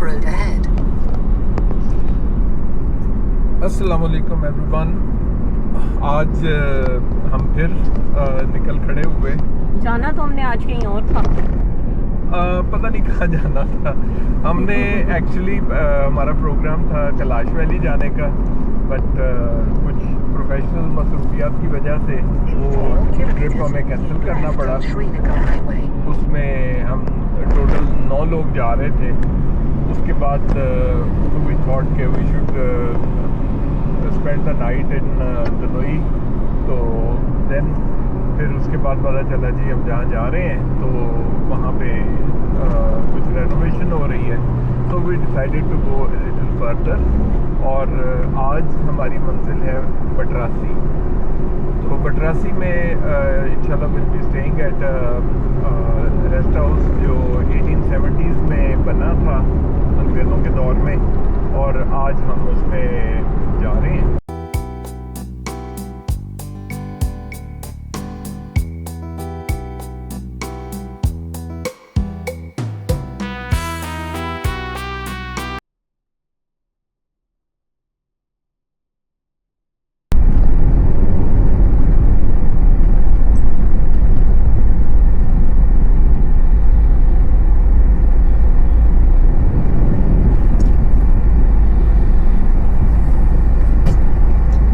road ahead. अस्सलाम वालेकुम everyone. आज हम फिर निकल खड़े हुए। जाना तो हमने आज कहीं और था। पता नहीं कहाँ जाना था। हमने एक्चुअली हमारा प्रोग्राम था कैलाश वैली जाने का, बट कुछ प्रोफेशनल मसरूफियात की वजह से वो ट्रिप हमें कैंसिल करना पड़ा। उसमें हम टोटल 9 लोग जा रहे थे। उसके बाद वी थॉट के we should spend the night in दनोई। तो देन फिर उसके बाद पता चला जी हम जहाँ जा रहे हैं तो वहाँ पे कुछ रेनोवेशन हो रही है। So we decided to go little further. और आज हमारी मंजिल है बटरासी। तो बटरासी में इंशाल्लाह will be staying at rest house जो 1870s में बना था अंग्रेज़ों के दौर में, और आज हम उसमें जा रहे हैं।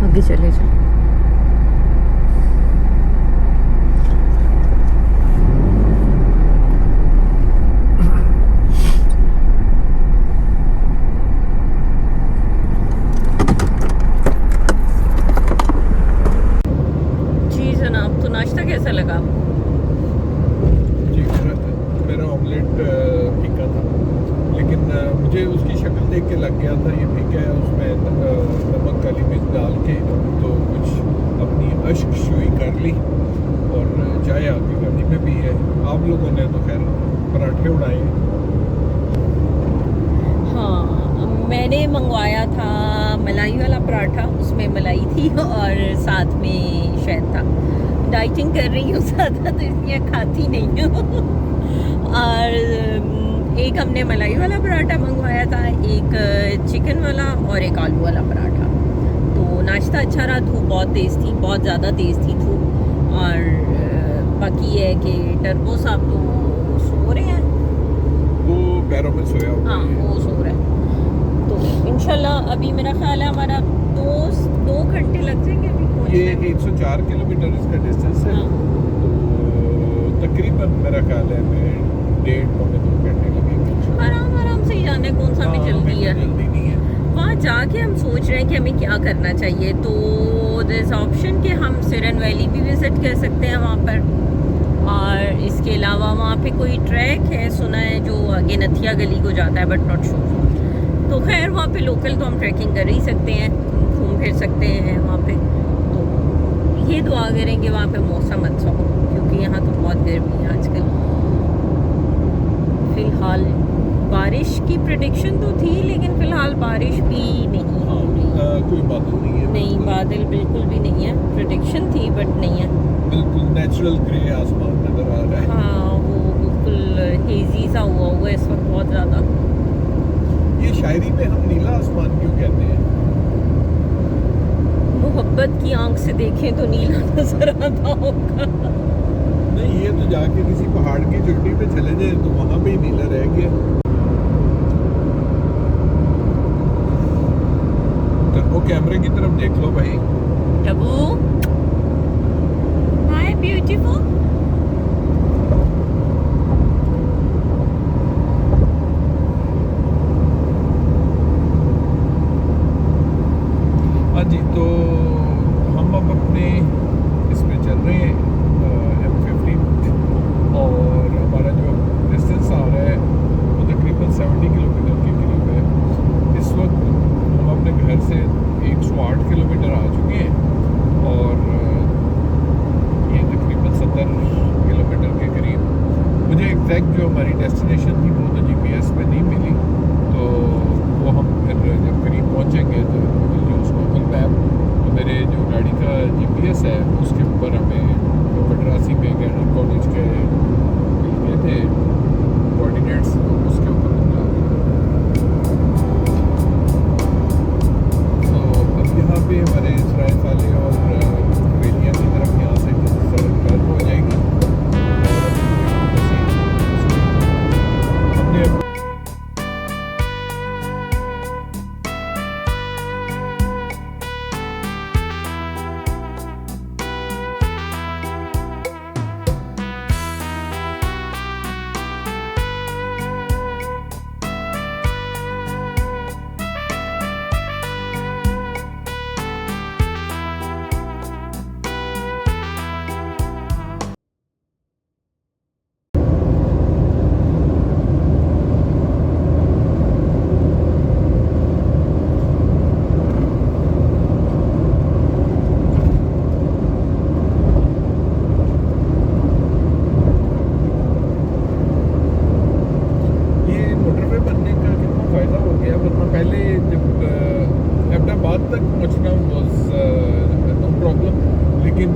आगे चले जाओ। जी जनाब, तो नाश्ता कैसा लगा आपको? जी मेरा ऑमलेट फीका था, लेकिन मुझे उसकी शक्ल देख के लग गया था ये फीका है। उसमें नमक काली मिर्च डाल के तो कुछ अपनी अश्क शुई कर ली और चाय आके गर्मी में भी है। आप लोगों ने तो खैर पराठे उड़ाए। हाँ, मैंने मंगवाया था मलाई वाला पराठा, उसमें मलाई थी और साथ में शहद था। डाइटिंग कर रही हूँ ज़्यादा, तो इसलिए खाती नहीं हूँ। और एक हमने मलाई वाला पराठा मंगवाया था, एक चिकन वाला और एक आलू वाला पराठा। तो नाश्ता अच्छा रहा। धूप बहुत तेज़ थी, बहुत ज़्यादा तेज़ थी धूप। और बाकी ये है कि टर्बो साहब तो सो रहे हैं, वो पैरों में सोया हुआ हाँ है। वो सो रहा है। तो इंशाल्लाह अभी मेरा ख्याल है हमारा 2 घंटे लग जाएंगे अभी ये पहुंचने में। 104 किलोमीटर इसका डिस्टेंस है। हाँ। तो तकरीबन मेरा ख्याल है 1.5-2 घंटे लगेंगे। आराम आराम से ही जाना है, कौन सा भी जल्दी है। जल्दी नहीं है। वहाँ जाके हम सोच रहे हैं कि हमें क्या करना चाहिए। तो दिस ऑप्शन कि हम सिरन वैली भी विज़िट कर सकते हैं वहाँ पर, और इसके अलावा वहाँ पे कोई ट्रैक है सुना है जो आगे नथिया गली को जाता है, बट नॉट श्योर। तो खैर वहाँ पे लोकल तो हम ट्रैकिंग कर ही सकते हैं, घूम फिर सकते हैं वहाँ पे। तो ये दुआ करें कि वहाँ पे मौसम अच्छा हो, क्योंकि यहाँ तो बहुत गर्मी है आजकल। फ़िलहाल बारिश की प्रेडिक्शन तो थी, लेकिन फ़िलहाल बारिश भी नहीं हो रही। कोई बादल नहीं है। नहीं, बादल बिल्कुल भी नहीं है। प्रेडिक्शन थी बट नहीं है। बिल्कुल नेचुरल ग्रे आसमान नजर आ रहा है। हाँ, वो बिल्कुल हेजी सा हुआ हुआ है इस वक्त बहुत ज़्यादा। ये शायरी में हम नीला आसमान क्यों कहते हैं? मोहब्बत की आंख से देखें तो नीला नजर आता होगा। नहीं, ये तो जाके किसी पहाड़ की चोटी पे चले जाए तो वहां पे ही नीला रह गया। तो वो कैमरे की तरफ देख लो भाई। टबू, हाय ब्यूटीफुल। हाँ जी, तो हम अब अपने इसमें चल रहे हैं M15, और हमारा जो डिस्टेंस आ रहा है वो तकरीबन 70 किलोमीटर के करीब है। इस वक्त हम अपने घर से 108 किलोमीटर आ चुके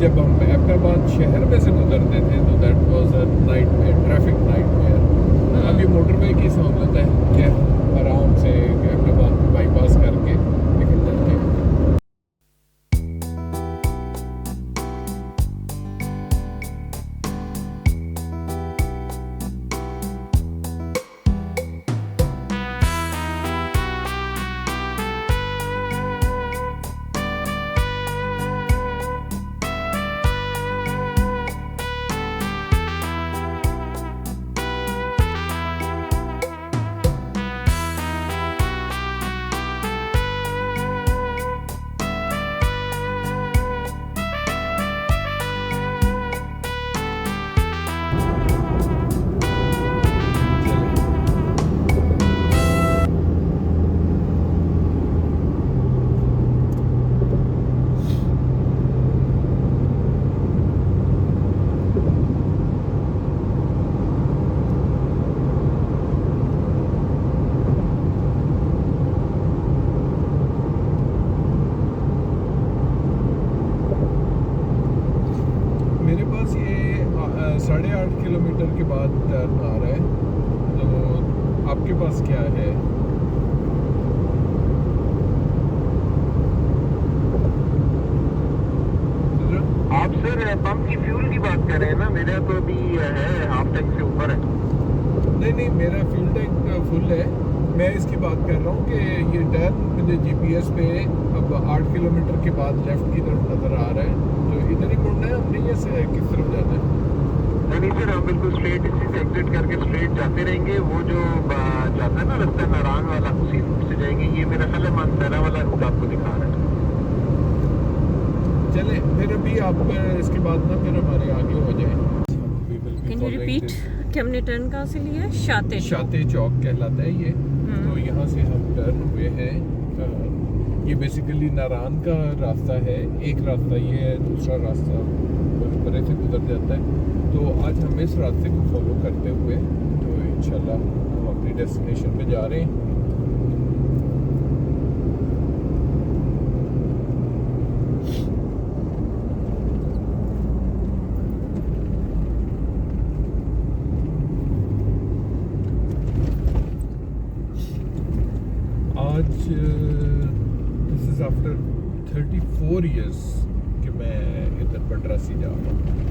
जब हम अहमदाबाद शहर में से गुजरते थे तो that was a nightmare, traffic nightmare. अभी मोटरवे की सहूलत है कि हम आराम से अहमदाबाद को बाईपास करके निकल जाते हैं। मेरे पास ये 8.5 किलोमीटर के बाद टर्न आ रहा है, तो आपके पास क्या है? आप सर पंप की फ्यूल की बात कर रहे हैं ना? मेरा तो अभी है हाफ टैंक से ऊपर है। नहीं नहीं, मेरा फ्यूल टैंक फुल है। मैं इसकी बात कर रहा हूँ कि ये टर्न मुझे जीपीएस पे अब 8 किलोमीटर के बाद लेफ्ट की तरफ नज़र आ रहा है, तो इधर ही मुड़ना है हमने या से किस तरफ जाना है? नहीं सर, हम बिल्कुल स्ट्रेट इसी से एग्जिट करके स्ट्रेट जाते रहेंगे। वो जो जाता है ना रास्ता नारायण वाला, उसी रूट से जाएंगे। ये मेरा ख्याल है मानसरा वाला रूट आपको दिखा रहा है। चले फिर अभी आप इसके बाद ना फिर हमारे आगे हो जाए। कैन यू रिपीट कि हमने टर्न कहाँ से लिया? शाते शाते चौक कहलाता है ये। तो यहाँ से हम टर्न हुए हैं। ये बेसिकली नारायण का रास्ता है। एक रास्ता ये है, दूसरा रास्ता बड़े से गुजर जाता है। तो आज हम इस रास्ते को फॉलो करते हुए तो इंशाल्लाह हम अपनी डेस्टिनेशन पे जा रहे हैं। आज दिस इज़ आफ्टर 34 इयर्स कि मैं इधर बडरासी जा रहा हूँ।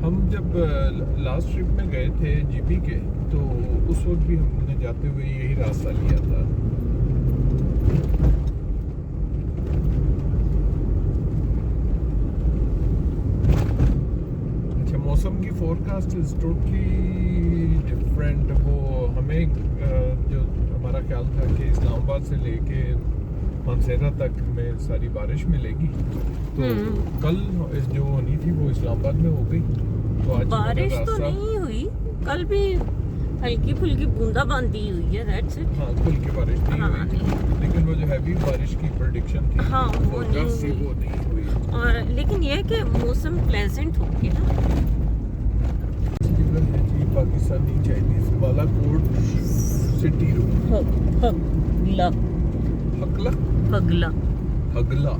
हम जब लास्ट ट्रिप में गए थे जीपी के, तो उस वक्त भी हमने जाते हुए यही रास्ता लिया था। अच्छा, मौसम की फोरकास्ट इज टोटली डिफरेंट। वो हमें जो हमारा ख्याल था कि इस्लामाबाद से लेके मानसेरा तक में सारी बारिश मिलेगी, तो कल जो होनी थी वो इस्लामाबाद में हो गई। तो आज बारिश तो नहीं हुई, कल भी हल्की फुल्की बूंदाबांदी हुई है, दैट्स इट। हाँ, खुल के बारिश नहीं हुई, लेकिन वो जो हैवी बारिश की प्रेडिक्शन थी, हाँ, वो नहीं हुई। और लेकिन ये है कि मौसम प्लेजेंट हो गया ना। जगह है जी Pakistani Chinese Balakot city road. हगला हकला हगला हगला।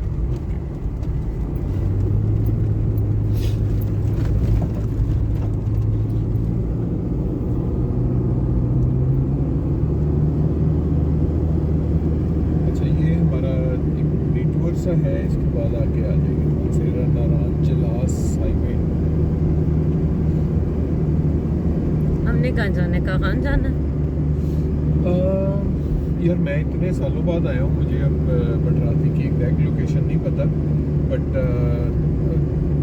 सा है, इसके बाद आगे आ जाएगी मानसेरा नारायण चिलास हाईवे। हमने कहाँ जाना है, कहाँ जाना है? यार मैं इतने सालों बाद आया हूँ, मुझे अब बडरासी की एग्जैक्ट लोकेशन नहीं पता, बट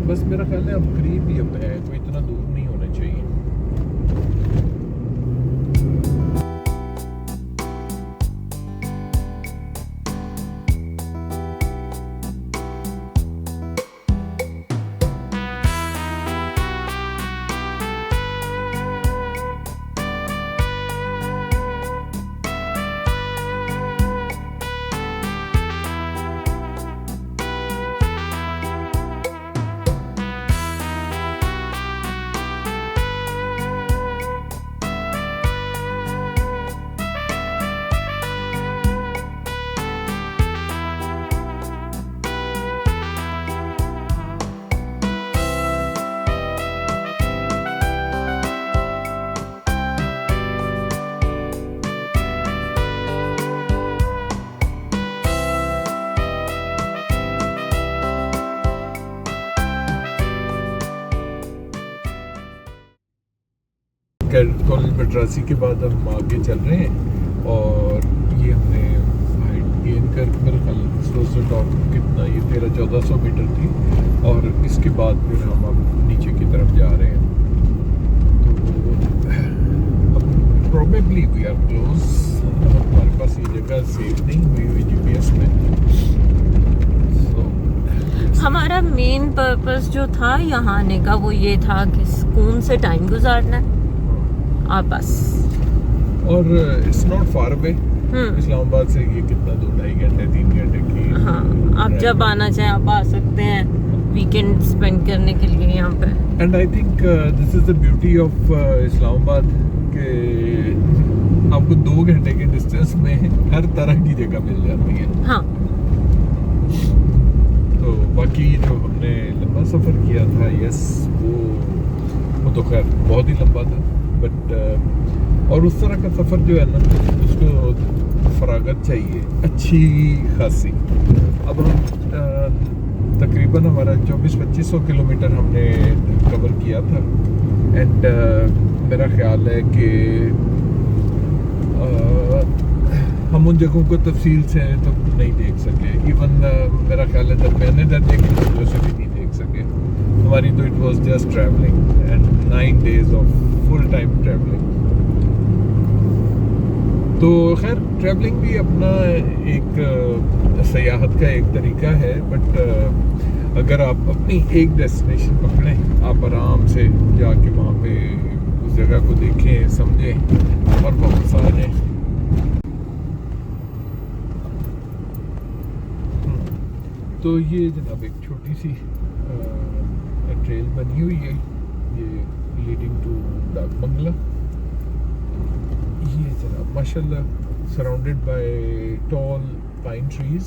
बस मेरा ख्याल है अब करीब ही अब है, कोई इतना दूर नहीं होना चाहिए। बटरासी के बाद हम आगे चल रहे हैं और ये हमने हाइट गेन कर मेरे ख्याल स्लोसर टॉप कितना ये 1300-1400 मीटर थी और इसके बाद फिर हम अब नीचे की तरफ जा रहे हैं। तो प्रोबेबली वी आर क्लोज, हमारे पास ये जगह सेव नहीं हुई हुई जीपीएस में। हमारा मेन पर्पस जो था यहाँ आने का वो ये था कि सुकून से टाइम गुजारना है और बस। और it's not far away, Islamabad से ये कितना 2-2.5 घंटे 3 घंटे की। हाँ, आप जब आना चाहें आप आ सकते हैं वीकेंड स्पेंड करने के लिए यहाँ पे। And I think this is the beauty of Islamabad के आपको 2 घंटे के डिस्टेंस में हर तरह की जगह मिल जाती है। हाँ, तो बाकी जो हमने लंबा सफ़र किया था यस वो तो खैर बहुत ही लंबा था, बट और उस तरह का सफ़र जो है ना उसको फरागत चाहिए अच्छी खासी। अब हम तकरीबन हमारा 2400-2500 किलोमीटर हमने कवर किया था एंड मेरा ख्याल है कि हम उन जगहों को तफसील से तो नहीं देख सके। इवन मेरा ख्याल है दरमियाने दर्जे की चीज़ों से भी नहीं देख सके हमारी। तो it was just travelling and 9 days of full time travelling. तो खैर ट्रैवलिंग भी अपना एक सयाहत का एक तरीका है, बट अगर आप अपनी एक डेस्टिनेशन पकड़ें आप आराम से जाके वहाँ पे उस जगह को देखें समझें और वापस आ जाएं। तो ये जनाब एक छोटी सी ट्रेल बनी हुई है ये लीडिंग टू डाक बंगला। ये जनाब माशाल्लाह surrounded by tall pine trees.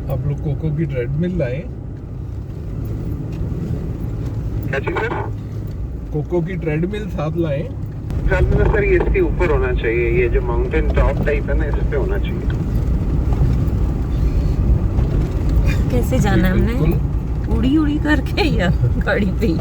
आप लोग कोको की ट्रेडमिल लाए? क्या चीज सर? कोको की ट्रेडमिल साथ लाए? ख्याल में सर ये इसके ऊपर होना चाहिए, ये जो माउंटेन टॉप टाइप है ना इस पे होना चाहिए। कैसे जाना है हमने? उड़ी उड़ी करके या गाड़ी पे ही?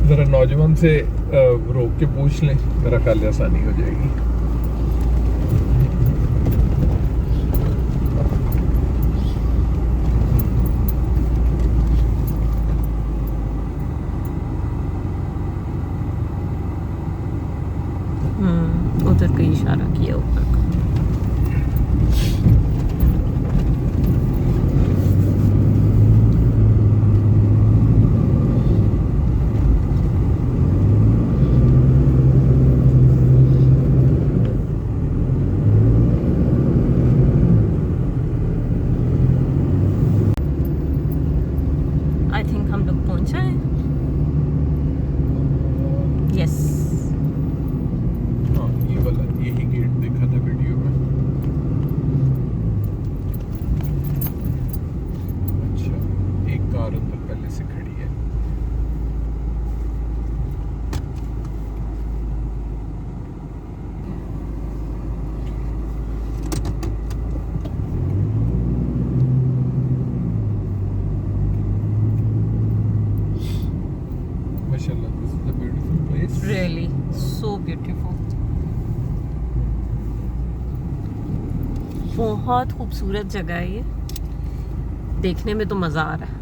जरा नौजवान से रोक के पूछ लें, मेरा ख्याल आसानी हो जाएगी। उधर का इशारा किया ऊपर का। बहुत खूबसूरत जगह है ये, देखने में तो मज़ा आ रहा है।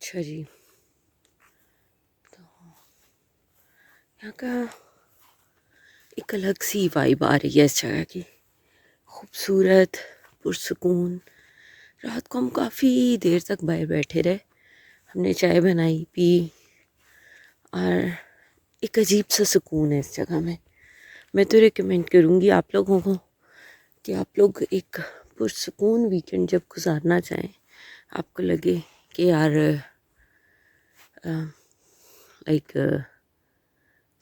अच्छा जी, तो यहाँ का एक अलग सी वाइब आ रही है इस जगह की, खूबसूरत, पुरसुकून। रात को हम काफ़ी देर तक बाहर बैठे रहे, हमने चाय बनाई पी, और एक अजीब सा सुकून है इस जगह में। मैं तो रिकमेंड करूँगी आप लोगों को कि आप लोग एक पुरसुकून वीकेंड जब गुजारना चाहें, आपको लगे कि यार लाइक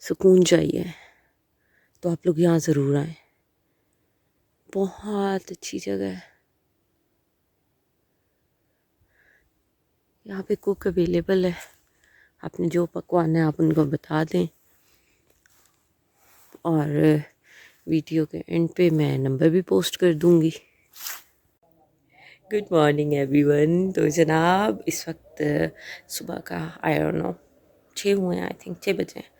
सुकून चाहिए, तो आप लोग यहाँ ज़रूर आएँ। बहुत अच्छी जगह है। यहाँ पे कुक अवेलेबल है, आपने जो पकवान है आप उनको बता दें, और वीडियो के एंड पे मैं नंबर भी पोस्ट कर दूँगी। Good morning everyone. तो जनाब इस वक्त सुबह का आई डोंट नो 6 हुए हैं, आई थिंक 6 बजे हैं,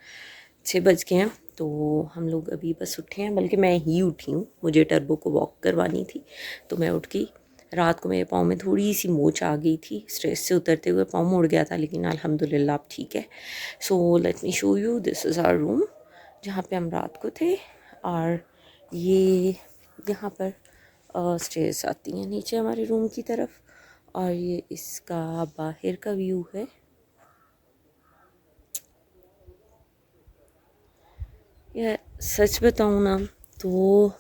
6 बज गए हैं। तो हम लोग अभी बस उठे हैं, बल्कि मैं ही उठी हूँ, मुझे टर्बो को वॉक करवानी थी तो मैं उठ गई। रात को मेरे पाँव में थोड़ी सी मोच आ गई थी, स्ट्रेस से उतरते हुए पाँव मुड़ गया था, लेकिन अल्हम्दुलिल्लाह अब ठीक है। So let me show you, this is our room जहाँ पे हम रात को थे, और ये यहाँ पर स्टेयर्स आती हैं नीचे हमारे रूम की तरफ, और ये इसका बाहर का व्यू है। यह सच बताऊँ ना तो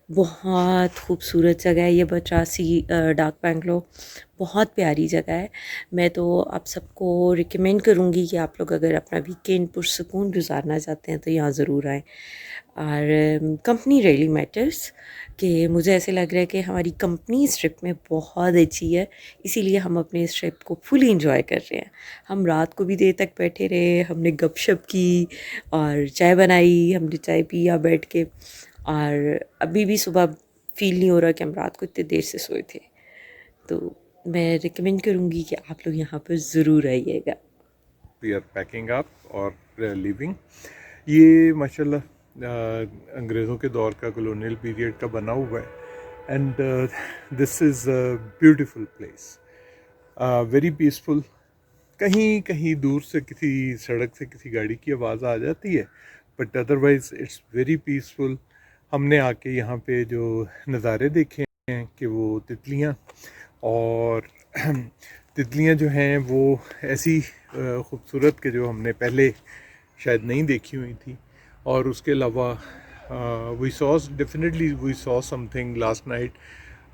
बहुत खूबसूरत जगह है ये बटरासी डाक बंगलो, बहुत प्यारी जगह है। मैं तो आप सबको रिकमेंड करूँगी कि आप लोग अगर अपना वीकेंड पुरसकून गुजारना चाहते हैं तो यहाँ ज़रूर आएँ। और कंपनी रियली मैटर्स, कि मुझे ऐसे लग रहा है कि हमारी कंपनी इस ट्रिप में बहुत अच्छी है, इसीलिए हम अपने इस ट्रिप को फुली इंजॉय कर रहे हैं। हम रात को भी देर तक बैठे रहे, हमने गपशप की और चाय बनाई, हमने चाय पिया बैठ के, और अभी भी सुबह फील नहीं हो रहा कि हम रात को इतने देर से सोए थे। तो मैं रिकमेंड करूँगी कि आप लोग यहाँ पर ज़रूर आइएगा। वी आर पैकिंग अप और लिविंग। ये माशाल्लाह अंग्रेज़ों के दौर का कॉलोनियल पीरियड का बना हुआ है and this is a beautiful place, very peaceful. कहीं कहीं दूर से किसी सड़क से किसी गाड़ी की आवाज़ आ जाती है, but otherwise it's very peaceful. हमने आके यहाँ पे जो नज़ारे देखे हैं कि वो तितलियाँ और तितलियाँ जो हैं वो ऐसी खूबसूरत के जो हमने पहले शायद नहीं देखी हुई थी। और उसके अलावा we saw something last night.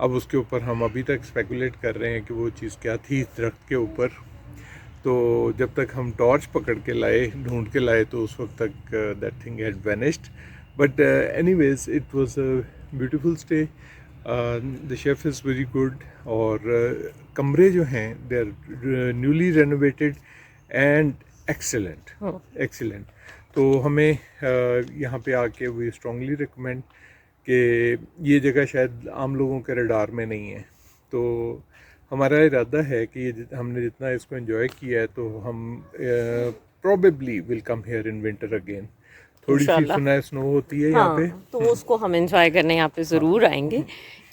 अब उसके ऊपर हम अभी तक स्पेकुलेट कर रहे हैं कि वो चीज़ क्या थी दरख्त के ऊपर। तो जब तक हम टॉर्च पकड़ के लाए, ढूंढ के लाए, तो उस वक्त तक that thing had vanished. But anyways it was a beautiful stay. The chef is very good और कमरे जो हैं they are newly renovated and excellent. तो हमें यहाँ पे आके वी स्ट्रांगली रिकमेंड कि ये जगह शायद आम लोगों के रडार में नहीं है। तो हमारा इरादा है कि हमने जितना इसको एंजॉय किया है तो हम probably will come here in winter again. थोड़ी सी सुना स्नो होती है यहाँ पे, तो उसको हम एंजॉय करने यहाँ पे ज़रूर आएंगे,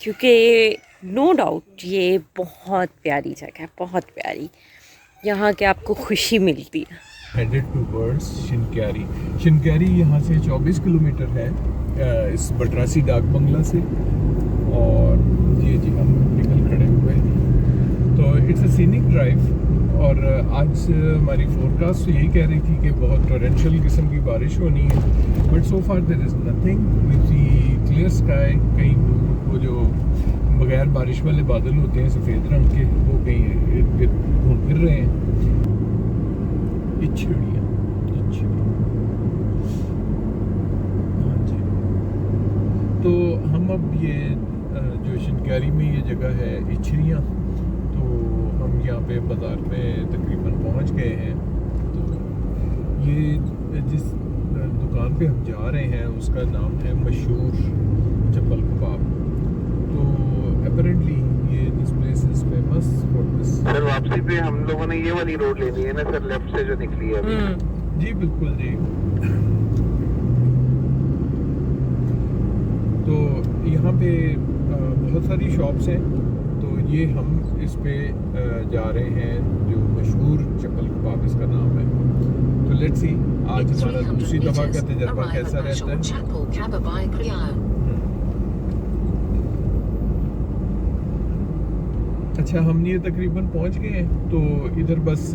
क्योंकि नो डाउट ये बहुत प्यारी जगह है, बहुत प्यारी। यहाँ के आपको खुशी मिलती है। Headed towards शिनक्यारी। शिनक्यारी यहाँ से 24 किलोमीटर है इस बटरासी डाक बंगला से। और ये जी हम निकल खड़े हुए हैं, तो इट्स अ सीनिक ड्राइव। और आज हमारी फोरकास्ट तो यही कह रही थी कि बहुत टोरेंशियल किस्म की बारिश होनी है, but so far there is nothing. We see clear sky. कहीं वो जो बगैर बारिश वाले बादल होते हैं सफ़ेद रंग के, वो कहीं इर्द गिर्द घूम फिर रहे हैं। इच्छड़ियाँ हाँ जी। तो हम अब ये जो शिनक्यारी में ये जगह है इच्छड़ियाँ, तो हम यहाँ पे बाज़ार में तकरीबन पहुँच गए हैं। तो ये जिस दुकान पे हम जा रहे हैं उसका नाम है मशहूर चप्पल कबाब। तो अपेरेंटली ये this place is famous for this. Sir वापसी पे हम लोगों ने ये वाली रोड लेनी है ना सर, लेफ्ट से जो निकली है अभी। जी बिल्कुल जी। तो यहाँ पे बहुत सारी शॉप्स हैं, तो ये हम इस पे जा रहे हैं जो मशहूर चप्पल कबाब इसका नाम है। तो लेट्स सी आज हमारा दूसरी दफ़ा का तजर्बा कैसा रहता है। अच्छा, हम ये तकरीबन पहुंच गए हैं, तो इधर बस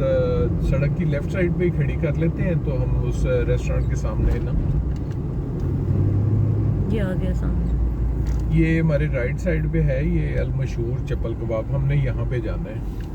सड़क की लेफ़्ट साइड पे ही खड़ी कर लेते हैं, तो हम उस रेस्टोरेंट के सामने है ना, ये आ गया सामने, ये हमारे राइट साइड पे है, ये अल मशहूर चप्पल कबाब। हमने यहाँ पे जाना है।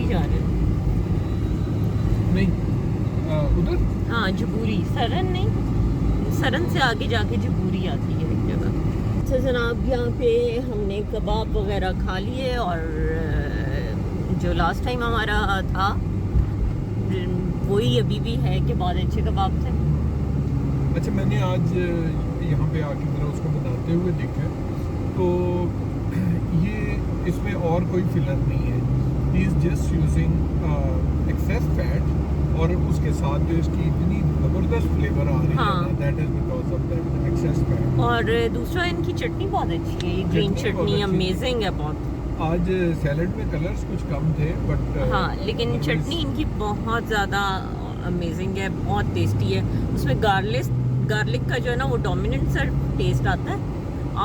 जा रहे हैं। नहीं उधर हाँ जबूरी, सरन नहीं, सरन से आगे जाके जबूरी आती है एक जगह। अच्छा जनाब, यहाँ पे हमने कबाब वगैरह खा लिए और जो लास्ट टाइम हमारा था वही अभी भी है कि बहुत अच्छे कबाब थे। अच्छा, मैंने आज यहाँ पे आके ज़रा उसको बनाते हुए देखा है, तो ये इसमें और कोई फिलर नहीं है, he is just using access fat और उसके साथ जो इसकी इतनी ज़बरदस्त फ्लेवर आ रही हाँ। है, that is because of that access fat. और दूसरा इनकी चटनी बहुत अच्छी है, ये ग्रीन चटनी बहुत चटनी अच्छी अमेजिंग है बहुत। आज सैलड में कलर्स कुछ कम थे बट हाँ लेकिन चटनी इनकी बहुत ज़्यादा अमेजिंग है, बहुत टेस्टी है। उसमें गार्लिक का जो है ना वो डोमिनेंट सा टेस्ट आता है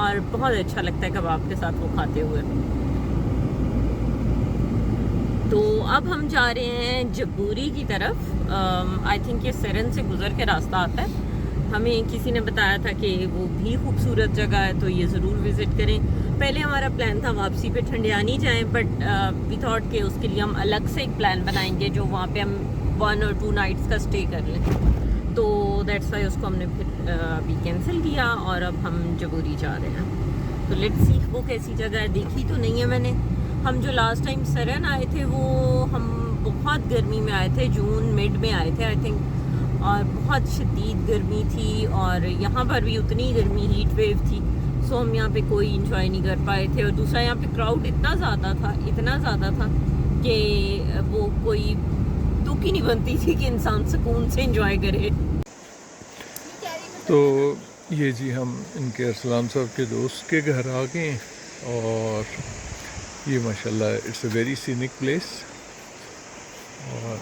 और बहुत अच्छा लगता है कबाब के साथ वो खाते हुए। तो अब हम जा रहे हैं जबूरी की तरफ। आई थिंक ये सरन से गुजर के रास्ता आता है। हमें किसी ने बताया था कि वो भी खूबसूरत जगह है, तो ये ज़रूर विज़िट करें। पहले हमारा प्लान था वापसी पे ठंडियानी जाएं, बट वी थॉट कि उसके लिए हम अलग से एक प्लान बनाएंगे जो वहाँ पे हम 1 और 2 नाइट्स का स्टे कर लें। तो दैट्स वाई उसको हमने फिर अभी कैंसिल किया और अब हम जबूरी जा रहे हैं। तो लेट्स सी वो कैसी जगह है, देखी तो नहीं है मैंने। हम जो लास्ट टाइम सरन आए थे वो हम बहुत गर्मी में आए थे, जून मिड में आए थे आई थिंक, और बहुत शदीद गर्मी थी और यहाँ पर भी उतनी गर्मी, हीट वेव थी। सो हम यहाँ पे कोई इंजॉय नहीं कर पाए थे। और दूसरा यहाँ पे क्राउड इतना ज़्यादा था कि वो कोई दुख ही नहीं बनती थी कि इंसान सुकून से इंजॉय करे। तो ये जी हम इनके अरसलान साहब के दोस्त के घर आ गए और ये माशाल्लाह it's a very scenic place और